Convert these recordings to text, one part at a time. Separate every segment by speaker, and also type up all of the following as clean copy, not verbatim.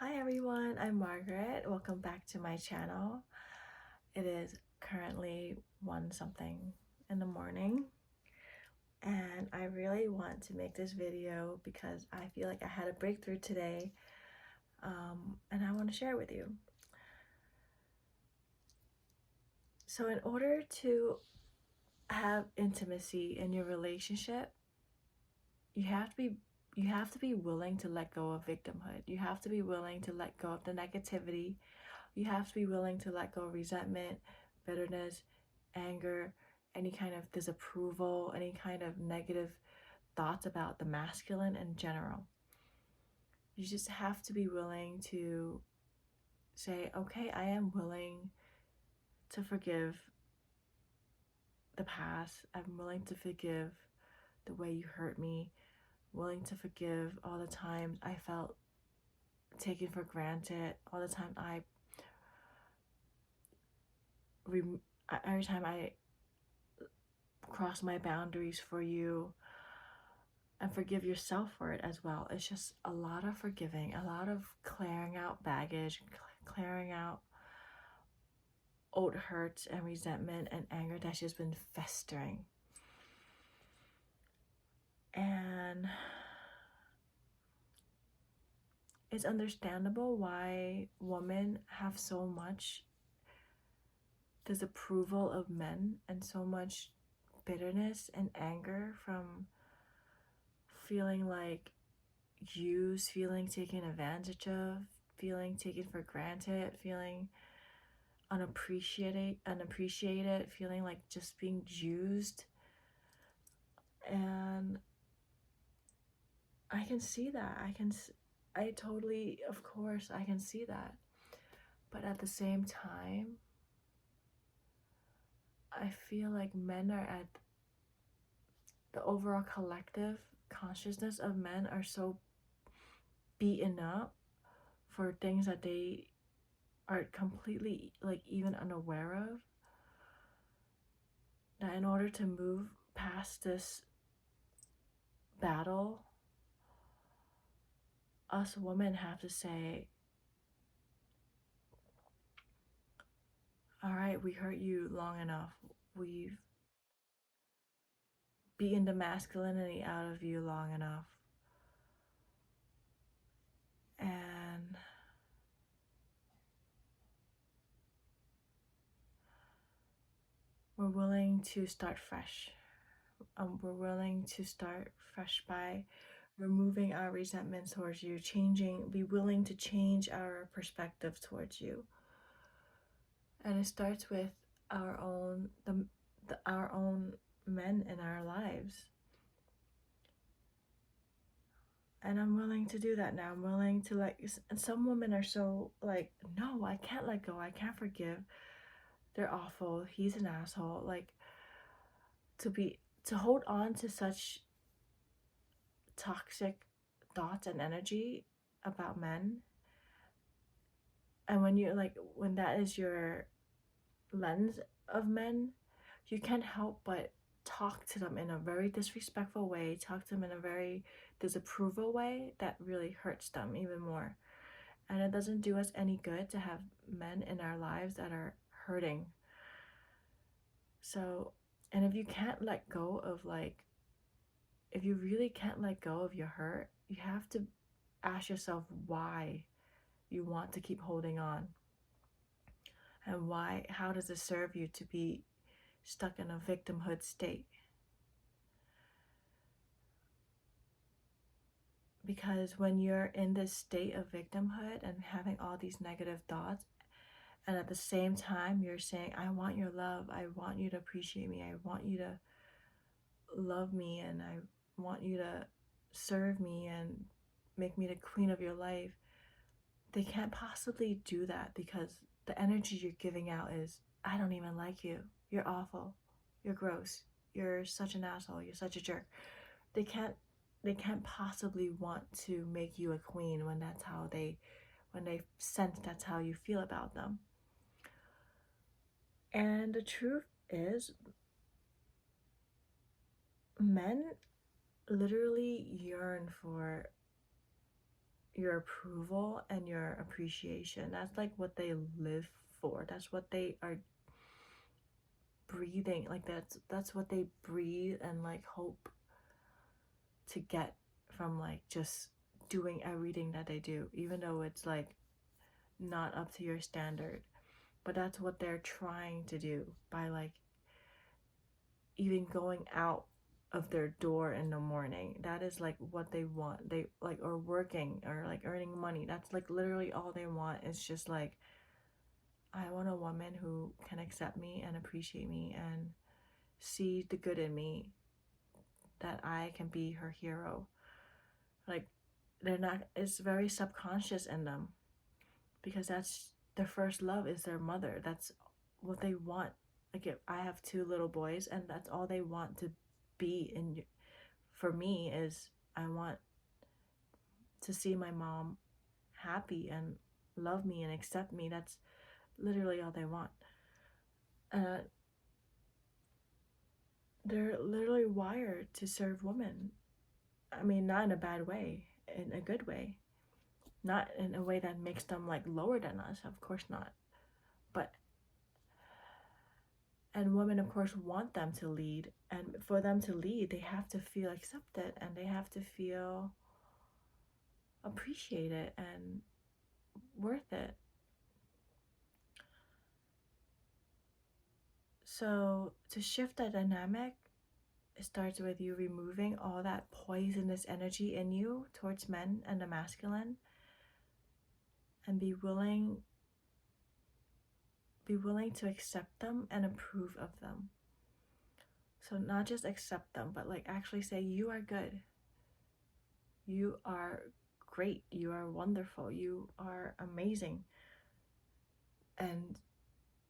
Speaker 1: Hi everyone, I'm Margaret. Welcome back to my channel. It is currently 1 something in the morning and I really want to make this video because I feel like I had a breakthrough today and I want to share it with you. So in order to have intimacy in your relationship, you have to be willing to let go of victimhood. You have to be willing to let go of the negativity. You have to be willing to let go of resentment, bitterness, anger, any kind of disapproval, any kind of negative thoughts about the masculine in general. You just have to be willing to say, okay, I am willing to forgive the past. I'm willing to forgive the way you hurt me, willing to forgive all the times I felt taken for granted, all the time every time I cross my boundaries for you, and forgive yourself for it as well. It's just a lot of forgiving, a lot of clearing out baggage, clearing out old hurts and resentment and anger that's just been festering. And it's understandable why women have so much disapproval of men and so much bitterness and anger from feeling like used, feeling taken advantage of, feeling taken for granted, feeling unappreciated, feeling like just being used. And I can see that. I totally, of course, I can see that. But at the same time, I feel like men are at the overall collective consciousness of men are so beaten up for things that they are completely like even unaware of, that in order to move past this battle, us women have to say, all right, we hurt you long enough. We've beaten the masculinity out of you long enough. And we're willing to start fresh. We're willing to start fresh by removing our resentment towards you, be willing to change our perspective towards you. And it starts with our own, our own men in our lives. And I'm willing to do that now. I'm willing to and some women are so like, no, I can't let go. I can't forgive. They're awful. He's an asshole. Like, to hold on to such toxic thoughts and energy about men. And when that is your lens of men, you can't help but talk to them in a very disrespectful way, talk to them in a very disapproval way that really hurts them even more. And it doesn't do us any good to have men in our lives that are hurting. So, and if you can't let go of if you really can't let go of your hurt, you have to ask yourself why you want to keep holding on. And how does it serve you to be stuck in a victimhood state? Because when you're in this state of victimhood and having all these negative thoughts, and at the same time you're saying, I want your love, I want you to appreciate me, I want you to love me, and I want you to serve me and make me the queen of your life, they can't possibly do that because the energy you're giving out is, I don't even like you, you're awful, you're gross, you're such an asshole, you're such a jerk. They can't possibly want to make you a queen when they sense that's how you feel about them. And the truth is, men literally yearn for your approval and your appreciation. That's like what they live for. That's what they are breathing. Like that's what they breathe and like hope to get from like just doing everything that they do, even though it's like not up to your standard. But that's what they're trying to do by like even going out of their door in the morning. That is like what they want. They like, or working or like earning money. That's like literally all they want. It's just like, I want a woman who can accept me and appreciate me and see the good in me, that I can be her hero. Like, they're not, it's very subconscious in them because that's their first love is their mother. That's what they want. Like, if I have two little boys and that's all they want to be. And for me is, I want to see my mom happy and love me and accept me. That's literally all they want. Uh, they're literally wired to serve women. I mean, not in a bad way, in a good way. Not in a way that makes them like lower than us, of course not. But, and women, of course, want them to lead. And for them to lead, they have to feel accepted and they have to feel appreciated and worth it. So, to shift that dynamic, it starts with you removing all that poisonous energy in you towards men and the masculine, and be willing to accept them and approve of them. So not just accept them, but like actually say, you are good, you are great, you are wonderful, you are amazing, and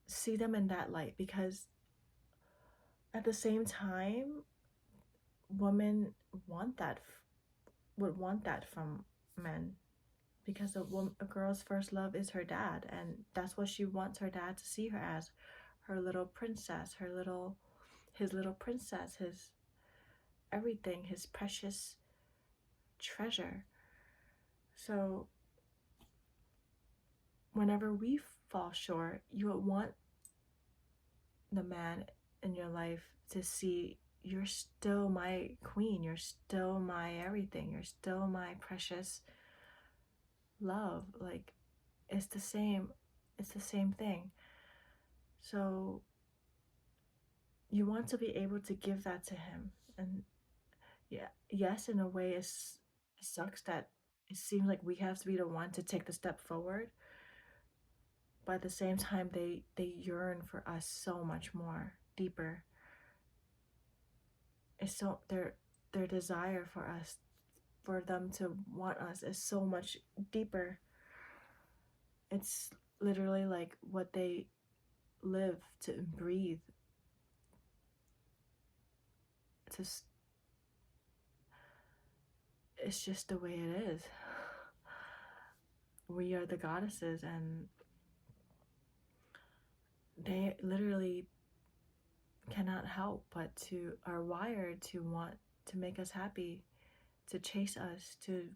Speaker 1: see them in that light. Because at the same time, women want that, would want that from men, because a girl's first love is her dad, and that's what she wants her dad to see her as, her little princess, his little princess, his everything, his precious treasure. So whenever we fall short, you would want the man in your life to see, you're still my queen, you're still my everything, you're still my precious love. Like, it's the same thing. So you want to be able to give that to him. And yeah, yes, in a way it sucks that it seems like we have to be the one to take the step forward, but at the same time they yearn for us so much more deeper. It's so their desire for us, for them to want us, is so much deeper. It's literally like what they live to breathe. To It's just the way it is. We are the goddesses, and they literally cannot help but to are wired to want to make us happy, to chase us, to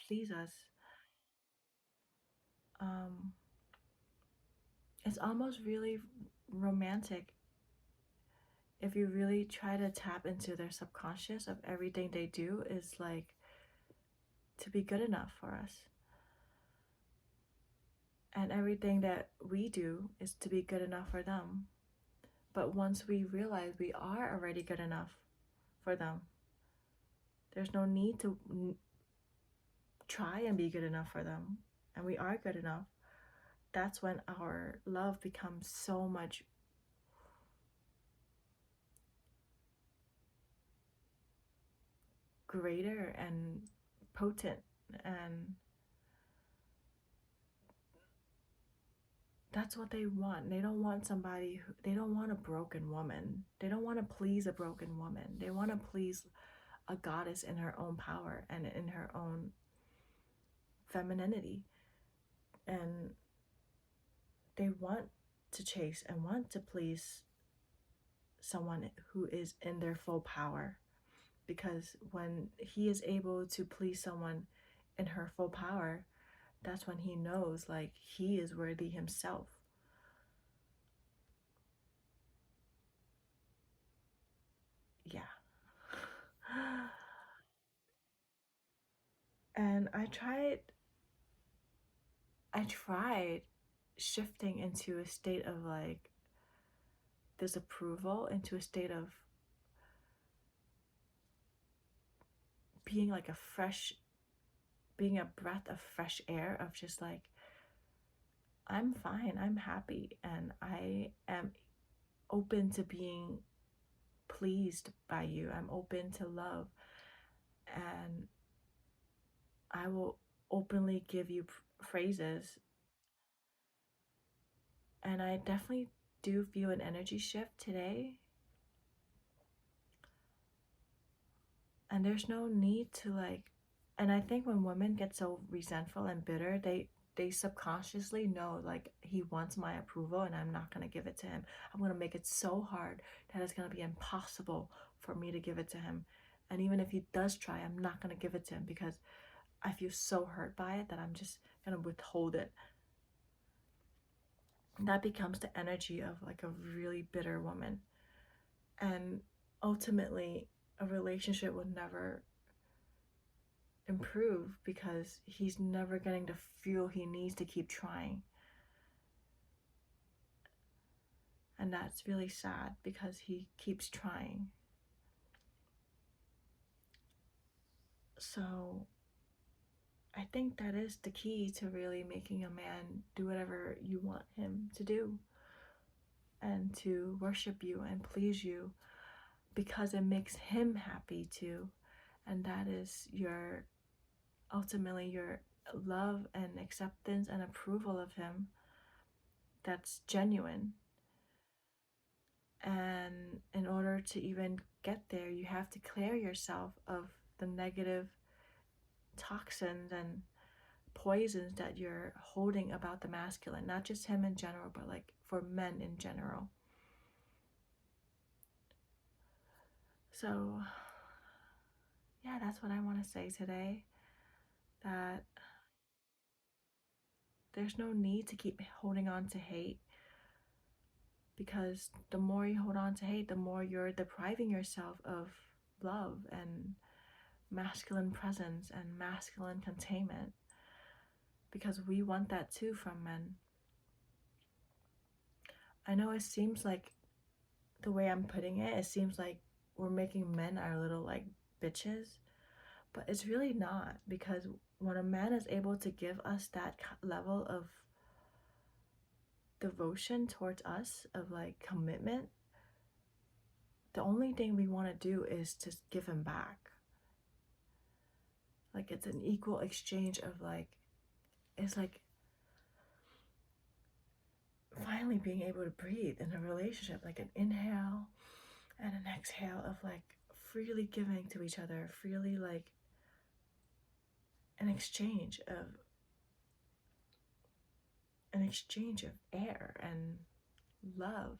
Speaker 1: please us. um it's almost really romantic if you really try to tap into their subconscious of everything they do is like to be good enough for us, and everything that we do is to be good enough for them. But once we realize we are already good enough for them, there's no need to try and be good enough for them, and we are good enough. That's when our love becomes so much greater and potent. And that's what they want. They don't want somebody who, they don't want a broken woman. They don't want to please a broken woman. They want to please a goddess in her own power and in her own femininity. And they want to chase and want to please someone who is in their full power. Because when he is able to please someone in her full power, that's when he knows like he is worthy himself. Yeah. And I tried shifting into a state of like disapproval, into a state of being like a fresh, being a breath of fresh air, of just like, I'm fine, I'm happy, and I am open to being pleased by you. I'm open to love, and I will openly give you phrases. And I definitely do feel an energy shift today. And there's no need to like, and I think when women get so resentful and bitter, they subconsciously know like he wants my approval and I'm not going to give it to him. I'm going to make it so hard that it's going to be impossible for me to give it to him. And even if he does try, I'm not going to give it to him because I feel so hurt by it that I'm just going to withhold it. That becomes the energy of like a really bitter woman. And ultimately, a relationship would never improve because he's never getting the fuel he needs to keep trying. And that's really sad because he keeps trying. So I think that is the key to really making a man do whatever you want him to do, and to worship you and please you because it makes him happy too. And that is your, ultimately, your love and acceptance and approval of him that's genuine. And in order to even get there, you have to clear yourself of the negative toxins and poisons that you're holding about the masculine, not just him in general, but like for men in general. So, yeah, that's what I want to say today. That there's no need to keep holding on to hate, because the more you hold on to hate, the more you're depriving yourself of love and masculine presence and masculine containment, because we want that too from men. I know it seems like, the way I'm putting it, it seems like we're making men our little like bitches, but it's really not, because when a man is able to give us that level of devotion towards us, of like commitment, the only thing we want to do is to give him back. Like it's an equal exchange of like, it's like finally being able to breathe in a relationship, like an inhale and an exhale of like freely giving to each other, freely, like an exchange of air and love.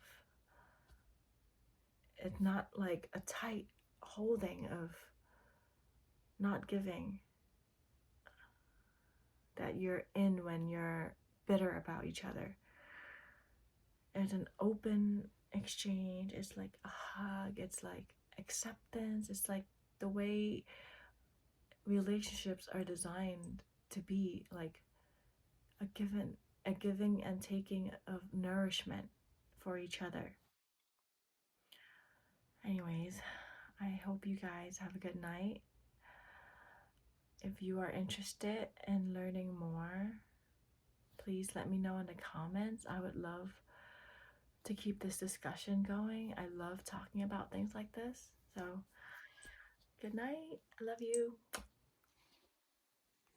Speaker 1: It's not like a tight holding of not giving that you're in when you're bitter about each other. It's an open exchange. It's like a hug. It's like acceptance. It's like the way relationships are designed to be, like a giving and taking of nourishment for each other. Anyways, I hope you guys have a good night. If you are interested in learning more, please let me know in the comments. I would love to keep this discussion going. I love talking about things like this. So, good night. I love you.